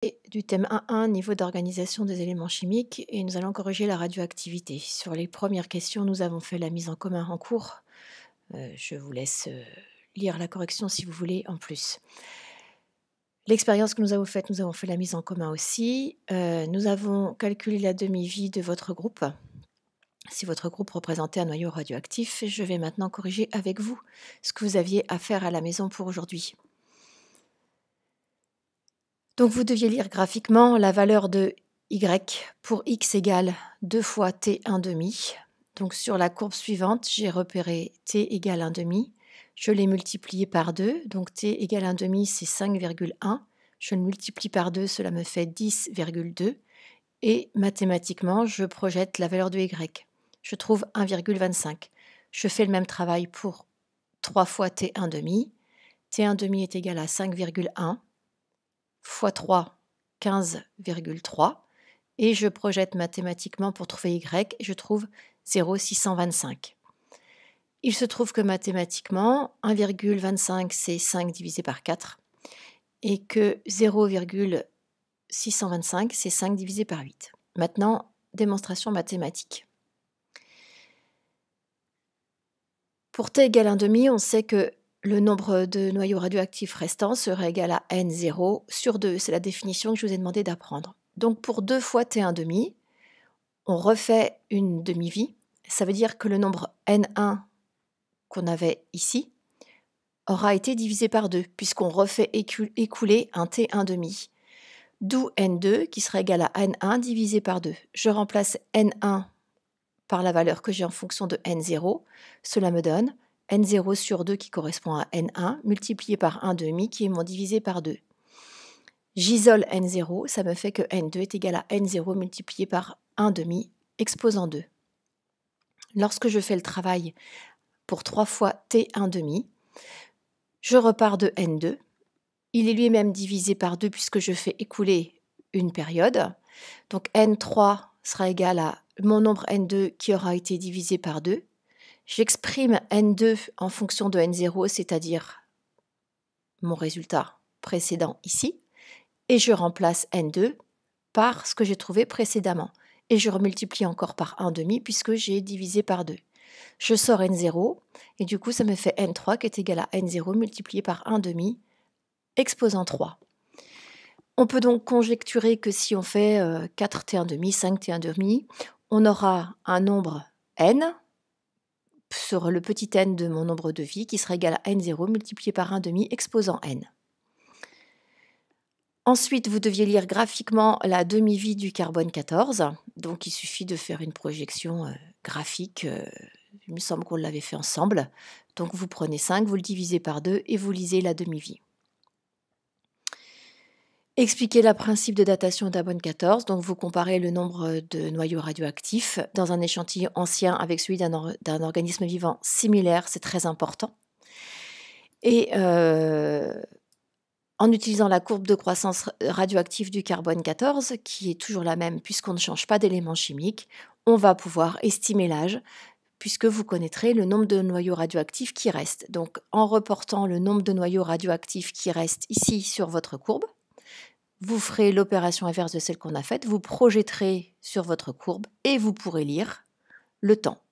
Du thème 1.1, niveau d'organisation des éléments chimiques, et nous allons corriger la radioactivité. Sur les premières questions, nous avons fait la mise en commun en cours. Je vous laisse lire la correction si vous voulez en plus. L'expérience que nous avons faite, nous avons fait la mise en commun aussi. Nous avons calculé la demi-vie de votre groupe. Si votre groupe représentait un noyau radioactif, je vais maintenant corriger avec vous ce que vous aviez à faire à la maison pour aujourd'hui. Donc vous deviez lire graphiquement la valeur de Y pour X égale 2 fois T1,5. Donc sur la courbe suivante, j'ai repéré T égale 1,5. Je l'ai multiplié par 2. Donc T égale 1,5, c'est 5,1. Je le multiplie par 2, cela me fait 10,2. Et mathématiquement, je projette la valeur de Y. Je trouve 1,25. Je fais le même travail pour 3 fois T1,5. T1,5 est égal à 5,1. Fois 3, 15,3. Et je projette mathématiquement pour trouver Y, et je trouve 0,625. Il se trouve que mathématiquement, 1,25 c'est 5 divisé par 4, et que 0,625 c'est 5 divisé par 8. Maintenant, démonstration mathématique. Pour T égale 1,5, on sait que le nombre de noyaux radioactifs restants serait égal à N0 sur 2. C'est la définition que je vous ai demandé d'apprendre. Donc pour 2 fois T1,5, on refait une demi-vie. Ça veut dire que le nombre N1 qu'on avait ici aura été divisé par 2, puisqu'on refait écouler un T1,5. D'où N2 qui sera égal à N1 divisé par 2. Je remplace N1 par la valeur que j'ai en fonction de N0. Cela me donne N0 sur 2 qui correspond à N1, multiplié par 1,5 qui est mon divisé par 2. J'isole N0, ça me fait que N2 est égal à N0 multiplié par 1,5 exposant 2. Lorsque je fais le travail pour 3 fois T1,5, je repars de N2. Il est lui-même divisé par 2 puisque je fais écouler une période. Donc N3 sera égal à mon nombre N2 qui aura été divisé par 2. J'exprime N2 en fonction de N0, c'est-à-dire mon résultat précédent ici, et je remplace N2 par ce que j'ai trouvé précédemment. Et je remultiplie encore par 1,5 puisque j'ai divisé par 2. Je sors N0, et du coup ça me fait N3 qui est égal à N0 multiplié par 1,5 exposant 3. On peut donc conjecturer que si on fait 4 T1,5, 5 T1,5, on aura un nombre N sur le petit n de mon nombre de vie qui sera égal à N0 multiplié par 1,5 exposant N. Ensuite, vous deviez lire graphiquement la demi-vie du carbone 14. Donc, il suffit de faire une projection graphique. Il me semble qu'on l'avait fait ensemble. Donc, vous prenez 5, vous le divisez par 2 et vous lisez la demi-vie. Expliquez le principe de datation de carbone 14. Donc, vous comparez le nombre de noyaux radioactifs dans un échantillon ancien avec celui d'un organisme vivant similaire. C'est très important. Et en utilisant la courbe de croissance radioactive du carbone 14, qui est toujours la même puisqu'on ne change pas d'élément chimique, on va pouvoir estimer l'âge puisque vous connaîtrez le nombre de noyaux radioactifs qui restent. Donc, en reportant le nombre de noyaux radioactifs qui restent ici sur votre courbe, vous ferez l'opération inverse de celle qu'on a faite, vous projetterez sur votre courbe et vous pourrez lire le temps.